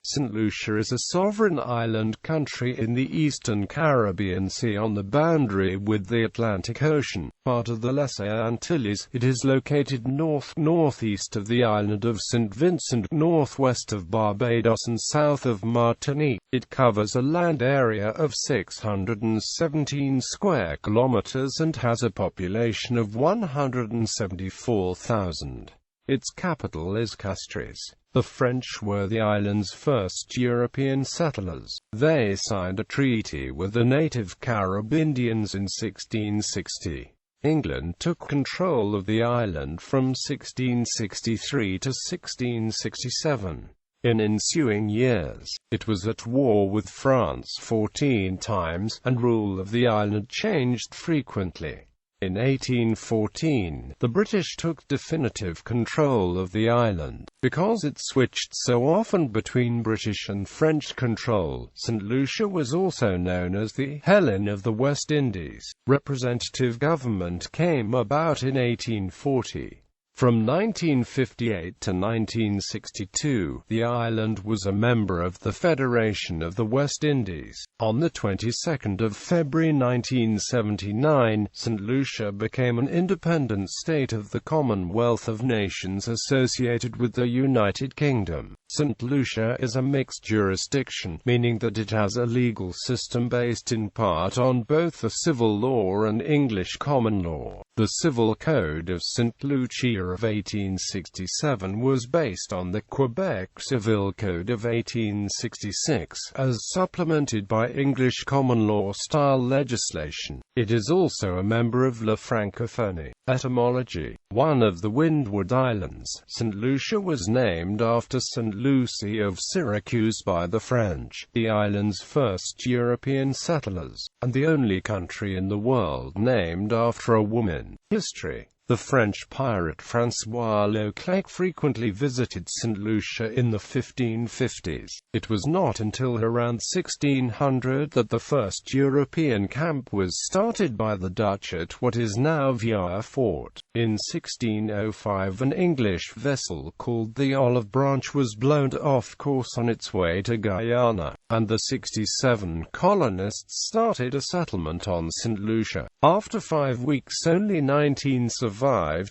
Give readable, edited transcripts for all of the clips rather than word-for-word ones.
St. Lucia is a sovereign island country in the eastern Caribbean Sea on the boundary with the Atlantic Ocean, part of the Lesser Antilles. It is located north-northeast of the island of Saint Vincent, northwest of Barbados and south of Martinique. It covers a land area of 617 square kilometers and has a population of 174,000. Its capital is Castries. The French were the island's first European settlers. They signed a treaty with the native Carib Indians in 1660. England took control of the island from 1663 to 1667. In ensuing years, it was at war with France 14 times, and rule of the island changed frequently. In 1814, the British took definitive control of the island. Because it switched so often between British and French control, St. Lucia was also known as the Helen of the West Indies. Representative government came about in 1840. From 1958 to 1962, the island was a member of the Federation of the West Indies. On the 22nd of February 1979, St. Lucia became an independent state of the Commonwealth of Nations associated with the United Kingdom. St. Lucia is a mixed jurisdiction, meaning that it has a legal system based in part on both the civil law and English common law. The Civil Code of St. Lucia of 1867 was based on the Quebec Civil Code of 1866, as supplemented by English common law-style legislation. It is also a member of La Francophonie. Etymology: one of the Windward Islands, St. Lucia was named after St. Lucy of Syracuse by the French, the island's first European settlers, and the only country in the world named after a woman. History: the French pirate François Leclerc frequently visited St. Lucia in the 1550s. It was not until around 1600 that the first European camp was started by the Dutch at what is now Vieux Fort. In 1605 an English vessel called the Olive Branch was blown off course on its way to Guyana, and the 67 colonists started a settlement on St. Lucia. After 5 weeks only 19 survived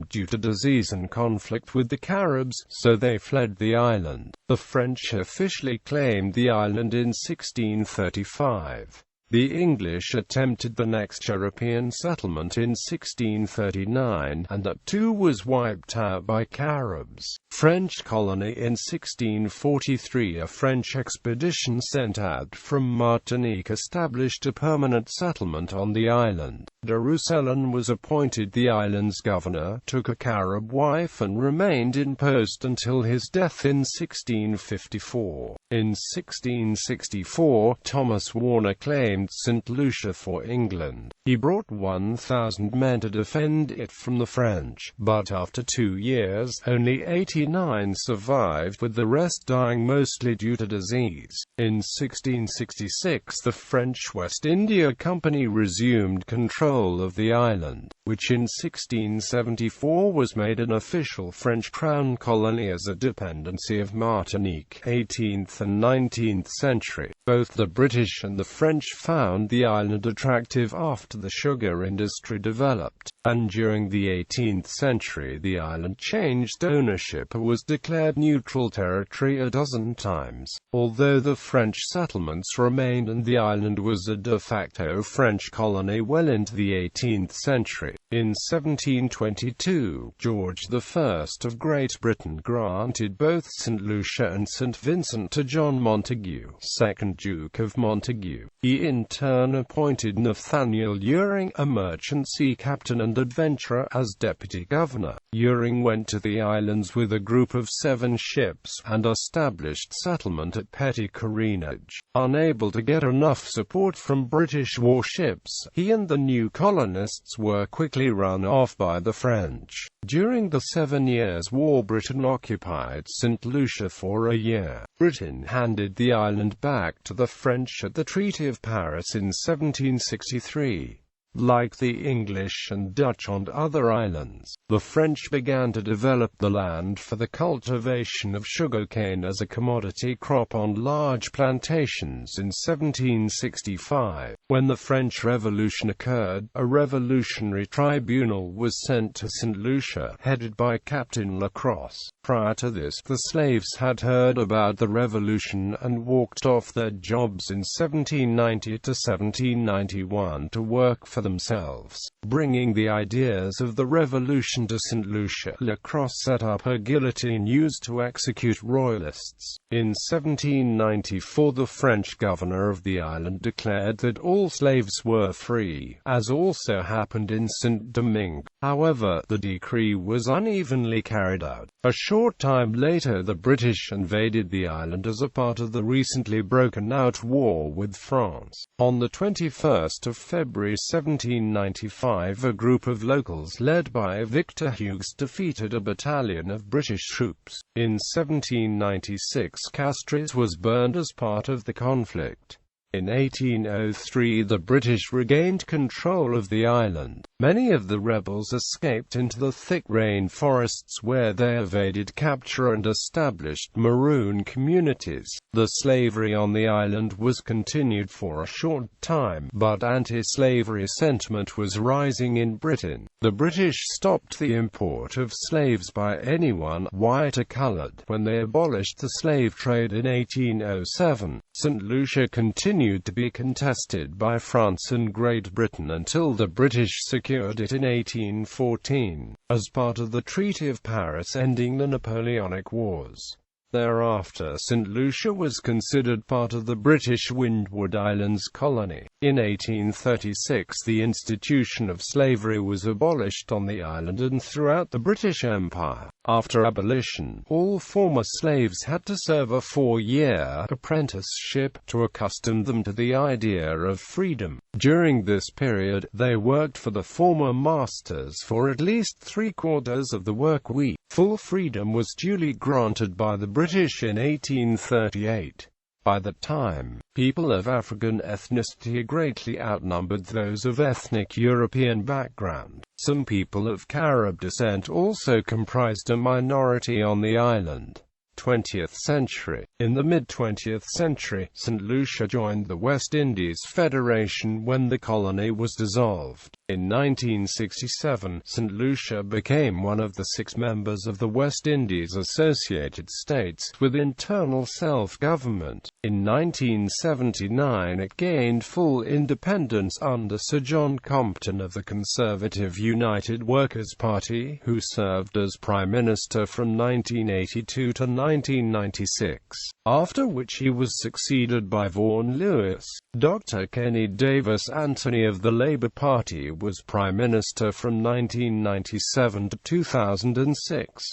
due to disease and conflict with the Caribs, so they fled the island. The French officially claimed the island in 1635. The English attempted the next European settlement in 1639, and that too was wiped out by Caribs. French colony in 1643. A French expedition sent out from Martinique established a permanent settlement on the island. De Roussillon was appointed the island's governor, took a Carib wife and remained in post until his death in 1654. In 1664, Thomas Warner claimed St. Lucia for England. He brought 1,000 men to defend it from the French, but after 2 years, only 89 survived, with the rest dying mostly due to disease. In 1666, the French West India Company resumed control of the island, which in 1674 was made an official French crown colony as a dependency of Martinique. 18th and 19th century. Both the British and the French found the island attractive after the sugar industry developed, and during the 18th century the island changed ownership and was declared neutral territory a dozen times. Although the French settlements remained and the island was a de facto French colony well into the 18th century. In 1722, George I of Great Britain granted both St. Lucia and St. Vincent to John Montagu, 2nd Duke of Montagu. He in turn appointed Nathaniel Uring, a merchant sea captain and adventurer, as deputy governor. Uring went to the islands with a group of 7 ships, and established settlement at Petty Corinage. Unable to get enough support from British warships, he and the new colonists were quickly run off by the French. During the 7 Years' War, Britain occupied St. Lucia for a year. Britain handed the island back to the French at the Treaty of Paris in 1763. Like the English and Dutch on other islands, the French began to develop the land for the cultivation of sugarcane as a commodity crop on large plantations in 1765. When the French Revolution occurred, a revolutionary tribunal was sent to St. Lucia, headed by Captain Lacrosse. Prior to this, the slaves had heard about the revolution and walked off their jobs in 1790 to 1791 to work for themselves, bringing the ideas of the revolution to St. Lucia. Lacrosse set up a guillotine used to execute royalists. In 1794, the French governor of the island declared that all slaves were free, as also happened in Saint-Domingue. However, the decree was unevenly carried out. A short time later, the British invaded the island as a part of the recently broken-out war with France. On the 21st of February 1795, a group of locals led by Victor Hughes defeated a battalion of British troops. In 1796, Castries was burned as part of the conflict. In 1803, the British regained control of the island. Many of the rebels escaped into the thick rainforests where they evaded capture and established maroon communities. The slavery on the island was continued for a short time, but anti-slavery sentiment was rising in Britain. The British stopped the import of slaves by anyone, white or colored, when they abolished the slave trade in 1807. St. Lucia continued to be contested by France and Great Britain until the British secured it in 1814, as part of the Treaty of Paris ending the Napoleonic Wars. Thereafter, St. Lucia was considered part of the British Windward Islands colony. In 1836, the institution of slavery was abolished on the island and throughout the British Empire. After abolition, all former slaves had to serve a 4-year apprenticeship to accustom them to the idea of freedom. During this period, they worked for the former masters for at least 3/4 of the work week. Full freedom was duly granted by the British in 1838. By that time, people of African ethnicity greatly outnumbered those of ethnic European background. Some people of Carib descent also comprised a minority on the island. 20th century. In the mid-20th century, St. Lucia joined the West Indies Federation when the colony was dissolved. In 1967, St. Lucia became one of the 6 members of the West Indies Associated States with internal self-government. In 1979, it gained full independence under Sir John Compton of the Conservative United Workers' Party, who served as Prime Minister from 1982 to 1996, after which he was succeeded by Vaughan Lewis. Dr. Kenny Davis Anthony of the Labour Party was Prime Minister from 1997 to 2006.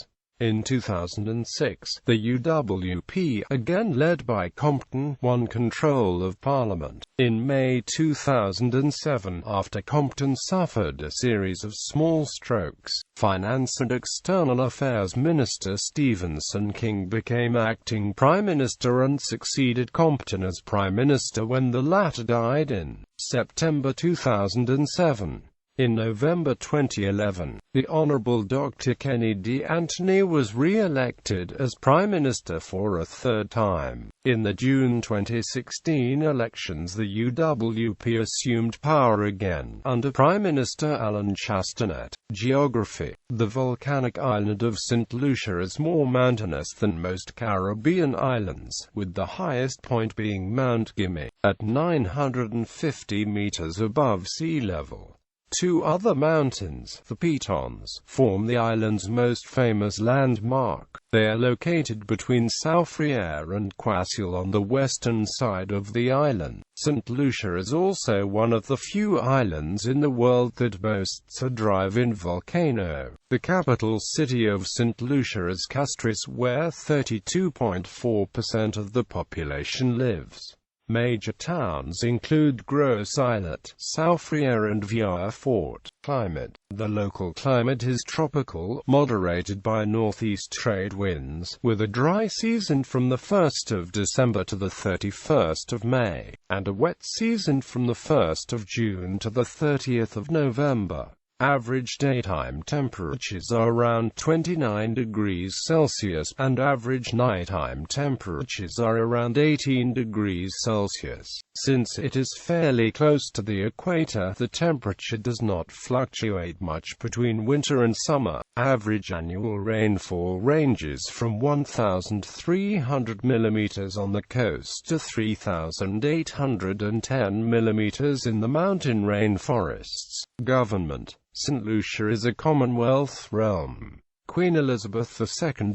In 2006, the UWP, again led by Compton, won control of Parliament. In May 2007, after Compton suffered a series of small strokes, Finance and External Affairs Minister Stephenson King became acting Prime Minister and succeeded Compton as Prime Minister when the latter died in September 2007. In November 2011, the Honourable Dr. Kenny D. Anthony was re-elected as Prime Minister for a 3rd time. In the June 2016 elections, the UWP assumed power again, under Prime Minister Alan Chastanet. Geography. The volcanic island of St. Lucia is more mountainous than most Caribbean islands, with the highest point being Mount Gimi, at 950 meters above sea level. 2 other mountains, the Pitons, form the island's most famous landmark. They are located between Soufriere and Quasil on the western side of the island. St. Lucia is also one of the few islands in the world that boasts a drive-in volcano. The capital city of St. Lucia is Castries, where 32.4% of the population lives. Major towns include Gros Islet, Soufriere and Vieux Fort. climate. The local climate is tropical, moderated by northeast trade winds, with a dry season from the 1st of December to the 31st of May, and a wet season from the 1st of June to the 30th of November. Average daytime temperatures are around 29 degrees Celsius, and average nighttime temperatures are around 18 degrees Celsius. Since it is fairly close to the equator, the temperature does not fluctuate much between winter and summer. Average annual rainfall ranges from 1,300 mm on the coast to 3,810 mm in the mountain rainforests. Government. St. Lucia is a Commonwealth realm. Queen Elizabeth II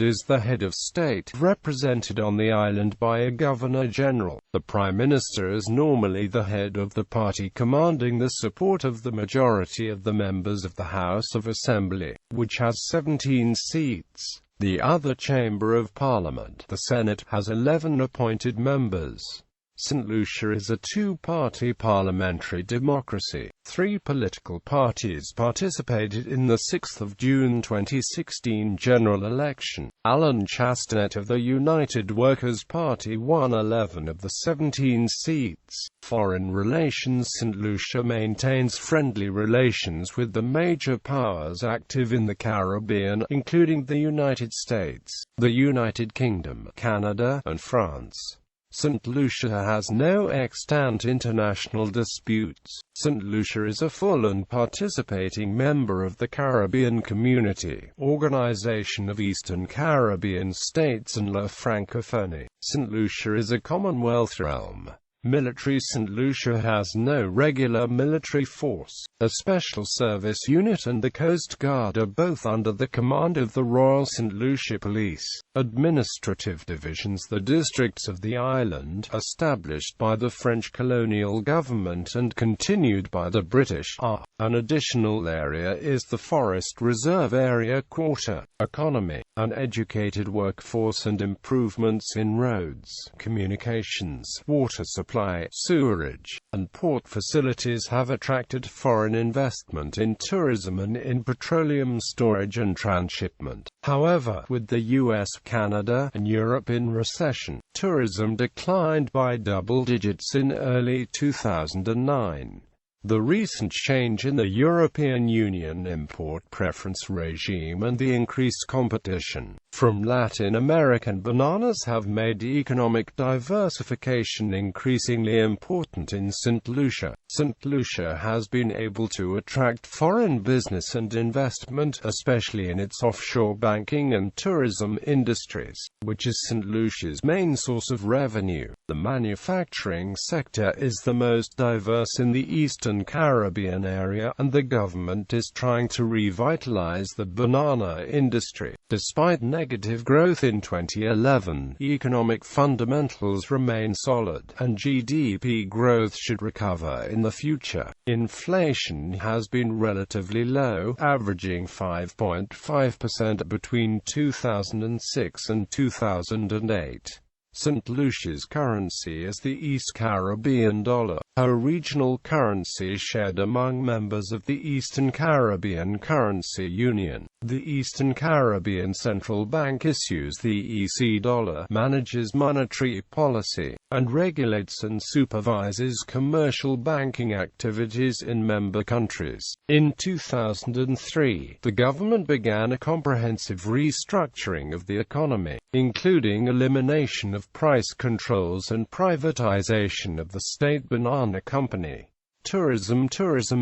is the head of state, represented on the island by a Governor-General. The Prime Minister is normally the head of the party commanding the support of the majority of the members of the House of Assembly, which has 17 seats. The other chamber of Parliament, the Senate, has 11 appointed members. St. Lucia is a two-party parliamentary democracy. 3 political parties participated in the 6th of June 2016 general election. Alan Chastanet of the United Workers' Party won 11 of the 17 seats. Foreign relations. St. Lucia maintains friendly relations with the major powers active in the Caribbean, including the United States, the United Kingdom, Canada, and France. St. Lucia has no extant international disputes. St. Lucia is a full and participating member of the Caribbean Community, Organization of Eastern Caribbean States and La Francophonie. St. Lucia is a Commonwealth realm. Military. St. Lucia has no regular military force. A special service unit and the Coast Guard are both under the command of the Royal St. Lucia Police. Administrative divisions. The districts of the island, established by the French colonial government and continued by the British, are. An additional area is the Forest Reserve Area. Quarter. Economy. An educated workforce and improvements in roads, communications, water supply, sewerage, and port facilities have attracted foreign investment in tourism and in petroleum storage and transshipment. However, with the US, Canada, and Europe in recession, tourism declined by double digits in early 2009. The recent change in the European Union import preference regime and the increased competition from Latin American bananas have made economic diversification increasingly important in St. Lucia. St. Lucia has been able to attract foreign business and investment, especially in its offshore banking and tourism industries, which is St. Lucia's main source of revenue. The manufacturing sector is the most diverse in the Eastern Caribbean area, and the government is trying to revitalize the banana industry. Despite negative growth in 2011, economic fundamentals remain solid, and GDP growth should recover in the future. Inflation has been relatively low, averaging 5.5% between 2006 and 2008. St. Lucia's currency is the East Caribbean dollar, a regional currency shared among members of the Eastern Caribbean Currency Union. The Eastern Caribbean Central Bank issues the EC dollar, manages monetary policy, and regulates and supervises commercial banking activities in member countries. In 2003, the government began a comprehensive restructuring of the economy, including elimination of price controls and privatization of the state banana company. Tourism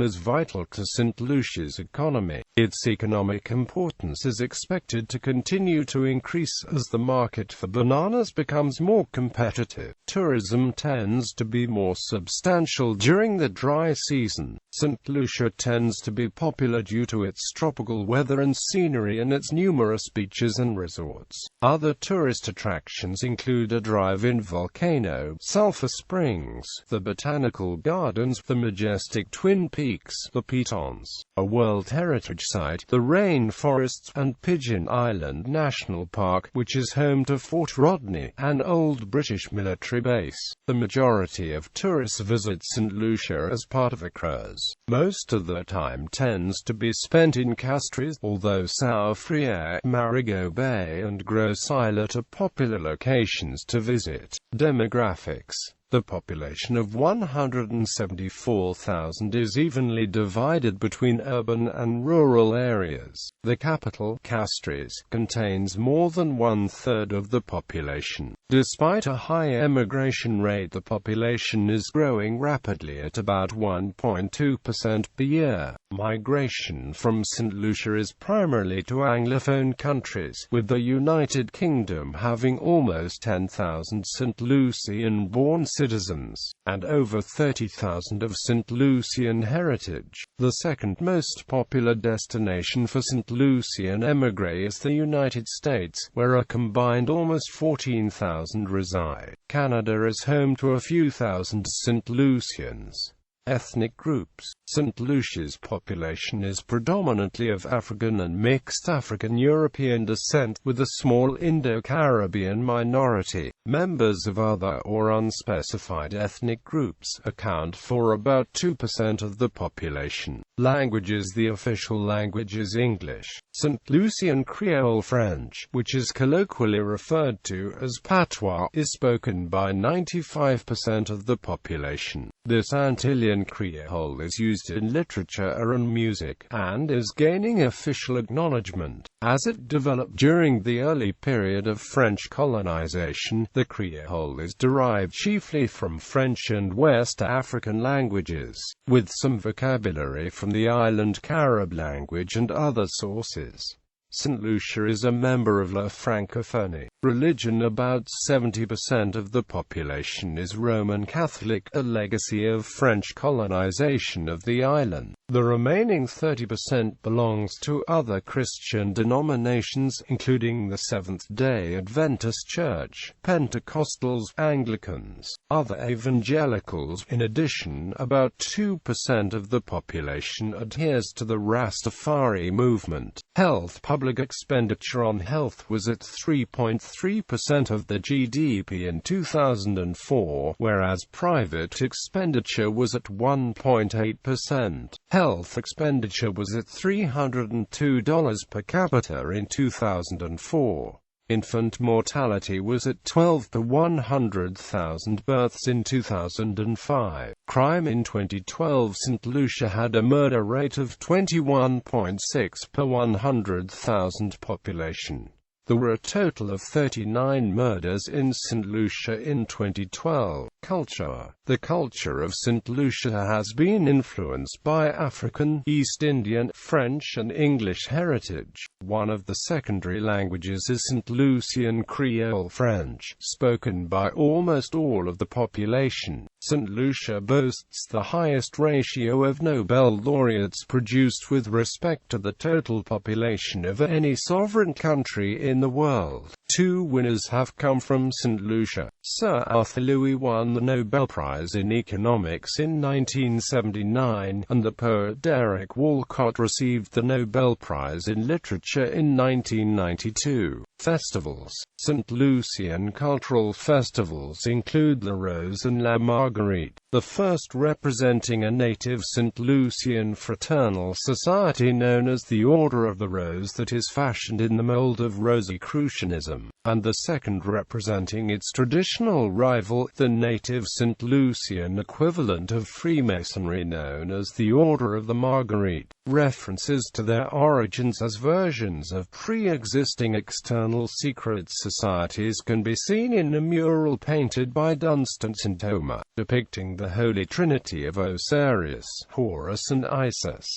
is vital to St. Lucia's economy. Its economic importance is expected to continue to increase as the market for bananas becomes more competitive. Tourism tends to be more substantial during the dry season. St. Lucia tends to be popular due to its tropical weather and scenery and its numerous beaches and resorts. Other tourist attractions include a drive-in volcano, sulfur springs, the botanical gardens, the majestic Twin Peaks, the Pitons, a World Heritage Site, the rainforests, and Pigeon Island National Park, which is home to Fort Rodney, an old British military base. The majority of tourists visit St. Lucia as part of a cruise. Most of the time tends to be spent in Castries, although Soufriere, Marigot Bay and Gros Islet are popular locations to visit. Demographics. The population of 174,000 is evenly divided between urban and rural areas. The capital, Castries, contains more than one-third of the population. Despite a high emigration rate, the population is growing rapidly at about 1.2% per year. Migration from St. Lucia is primarily to Anglophone countries, with the United Kingdom having almost 10,000 St. Lucian-born citizens, and over 30,000 of St. Lucian heritage. The second most popular destination for St. Lucian émigrés is the United States, where a combined almost 14,000 reside. Canada is home to a few thousand St. Lucians. Ethnic groups. St. Lucia's population is predominantly of African and mixed African-European descent, with a small Indo-Caribbean minority. Members of other or unspecified ethnic groups account for about 2% of the population. Languages. The official language is English. St. Lucian Creole French, which is colloquially referred to as patois, is spoken by 95% of the population. This Antillean Creole is used in literature and music, and is gaining official acknowledgement. As it developed during the early period of French colonization, the Creole is derived chiefly from French and West African languages, with some vocabulary from the island Carib language and other sources. St. Lucia is a member of La Francophonie. Religion. About 70% of the population is Roman Catholic, a legacy of French colonization of the island. The remaining 30% belongs to other Christian denominations, including the Seventh-day Adventist Church, Pentecostals, Anglicans, other evangelicals. In addition, about 2% of the population adheres to the Rastafari movement. Health. Public expenditure on health was at 3.3% of the GDP in 2004, whereas private expenditure was at 1.8%. Health expenditure was at $302 per capita in 2004. Infant mortality was at 12 per 100,000 births in 2005. Crime. In 2012, St. Lucia had a murder rate of 21.6 per 100,000 population. There were a total of 39 murders in St. Lucia in 2012. Culture. The culture of St. Lucia has been influenced by African, East Indian, French and English heritage. One of the secondary languages is St. Lucian Creole French, spoken by almost all of the population. St. Lucia boasts the highest ratio of Nobel laureates produced with respect to the total population of any sovereign country in the world. 2 winners have come from St. Lucia. Sir Arthur Louis won the Nobel Prize in Economics in 1979, and the poet Derek Walcott received the Nobel Prize in Literature in 1992. Festivals. St. Lucian cultural festivals include La Rose and La Marguerite, the first representing a native St. Lucian fraternal society known as the Order of the Rose that is fashioned in the mold of Rosicrucianism, and the second representing its traditional rival, the native St. Lucian equivalent of Freemasonry known as the Order of the Marguerite. References to their origins as versions of pre-existing external secret societies can be seen in a mural painted by Dunstan St. Omer, depicting the Holy Trinity of Osiris, Horus and Isis.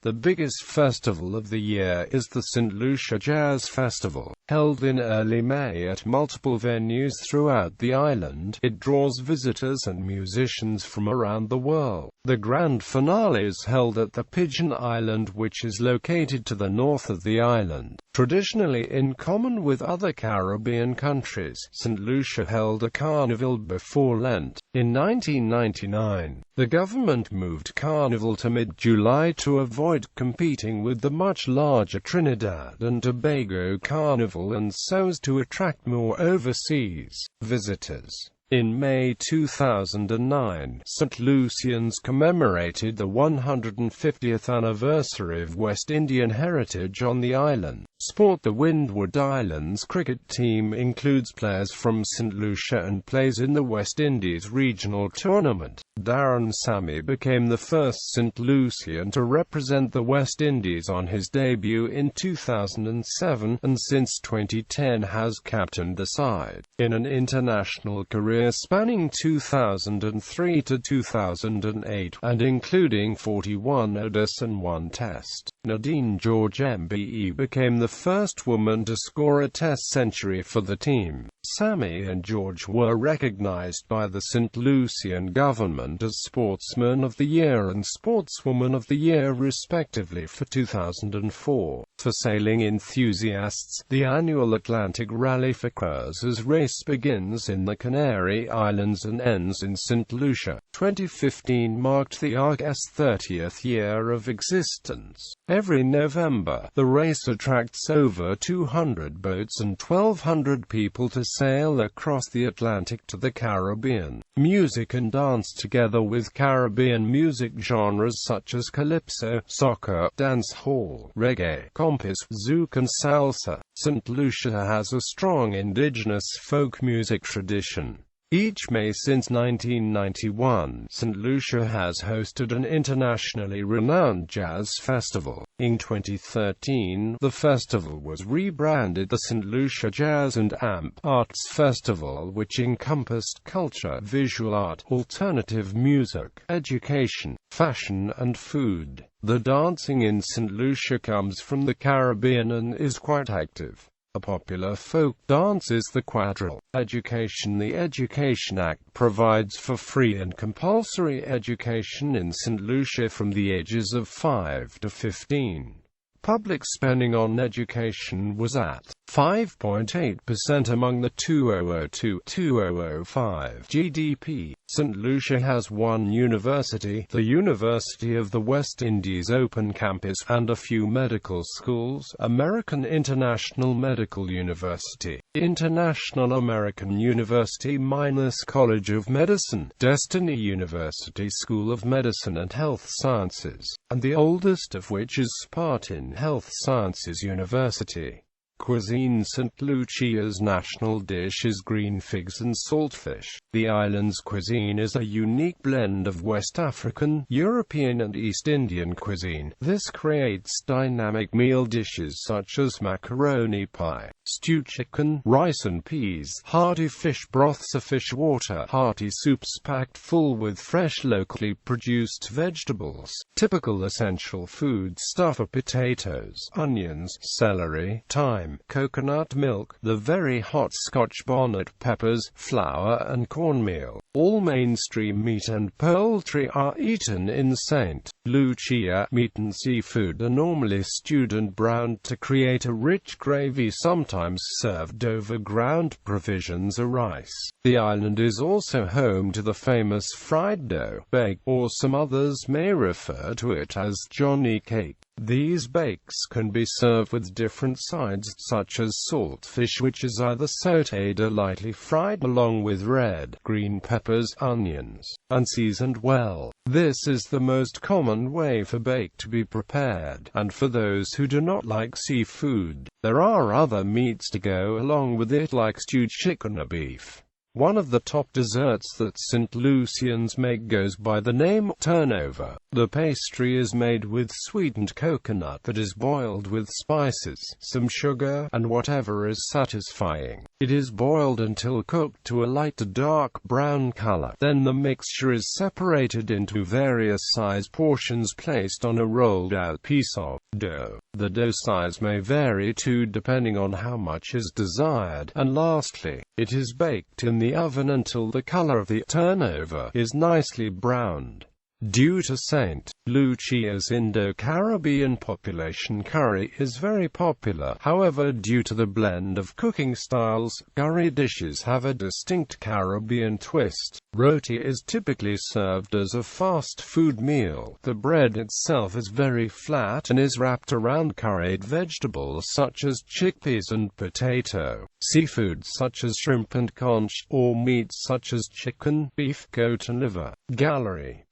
The biggest festival of the year is the St. Lucia Jazz Festival. Held in early May at multiple venues throughout the island, it draws visitors and musicians from around the world. The grand finale is held at the Pigeon Island, which is located to the north of the island. Traditionally, in common with other Caribbean countries, St. Lucia held a carnival before Lent. In 1999, the government moved Carnival to mid-July to avoid competing with the much larger Trinidad and Tobago Carnival and so as to attract more overseas visitors. In May 2009, St. Lucians commemorated the 150th anniversary of West Indian heritage on the island. Sport. The Windward Islands cricket team includes players from St. Lucia and plays in the West Indies regional tournament. Darren Sammy became the first St. Lucian to represent the West Indies on his debut in 2007, and since 2010 has captained the side. In an international career spanning 2003 to 2008, and including 41 ODIs and 1 Test, Nadine George MBE became the first woman to score a Test century for the team. Sammy and George were recognized by the St. Lucian government as Sportsman of the Year and Sportswoman of the Year respectively for 2004. For sailing enthusiasts, the annual Atlantic Rally occurs as race begins in the Canary Islands and ends in St. Lucia. 2015 marked the ARC's 30th year of existence. Every November, the race attracts over 200 boats and 1,200 people to sail across the Atlantic to the Caribbean. Music and dance. Together with Caribbean music genres such as calypso, soca, dancehall, reggae, compos, zouk and salsa, St. Lucia has a strong indigenous folk music tradition. Each May since 1991, St. Lucia has hosted an internationally renowned jazz festival. In 2013, the festival was rebranded the St. Lucia Jazz and Amp Arts Festival, which encompassed culture, visual art, alternative music, education, fashion and food. The dancing in St. Lucia comes from the Caribbean and is quite active. A popular folk dance is the quadrille. Education. The Education Act provides for free and compulsory education in St. Lucia from the ages of 5 to 15. Public spending on education was at 5.8% among the 2002-2005 GDP. St. Lucia has one university, the University of the West Indies Open Campus, and a few medical schools: American International Medical University, International American University Minus College of Medicine, Destiny University School of Medicine and Health Sciences, and the oldest of which is Spartan Health Sciences University. Cuisine. St. Lucia's national dish is green figs and saltfish. The island's cuisine is a unique blend of West African, European and East Indian cuisine. This creates dynamic meal dishes such as macaroni pie, stewed chicken, rice and peas, hearty fish broths, a fish water, hearty soups packed full with fresh locally produced vegetables. Typical essential food stuff are potatoes, onions, celery, thyme, coconut milk, the very hot Scotch bonnet peppers, flour and cornmeal. All mainstream meat and poultry are eaten in St. Lucia. Meat and seafood are normally stewed and browned to create a rich gravy, sometimes served over ground provisions or rice. The island is also home to the famous fried dough bake, or some others may refer to it as Johnny cake. These bakes can be served with different sides such as saltfish, which is either sautéed or lightly fried along with red, green peppers, onions, and seasoned well. This is the most common way for bake to be prepared, and for those who do not like seafood, there are other meats to go along with it like stewed chicken or beef. One of the top desserts that St. Lucians make goes by the name turnover. The pastry is made with sweetened coconut that is boiled with spices, some sugar, and whatever is satisfying. It is boiled until cooked to a light to dark brown color. Then the mixture is separated into various size portions placed on a rolled out piece of dough. The dough size may vary too depending on how much is desired. And lastly, it is baked in the oven until the color of the turnover is nicely browned. Due to St. Lucia's Indo-Caribbean population curry is very popular. However, due to the blend of cooking styles, curry dishes have a distinct Caribbean twist. Roti is typically served as a fast food meal. The bread itself is very flat and is wrapped around curried vegetables such as chickpeas and potato. Seafood such as shrimp and conch, or meats such as chicken, beef, goat and liver. Gallery.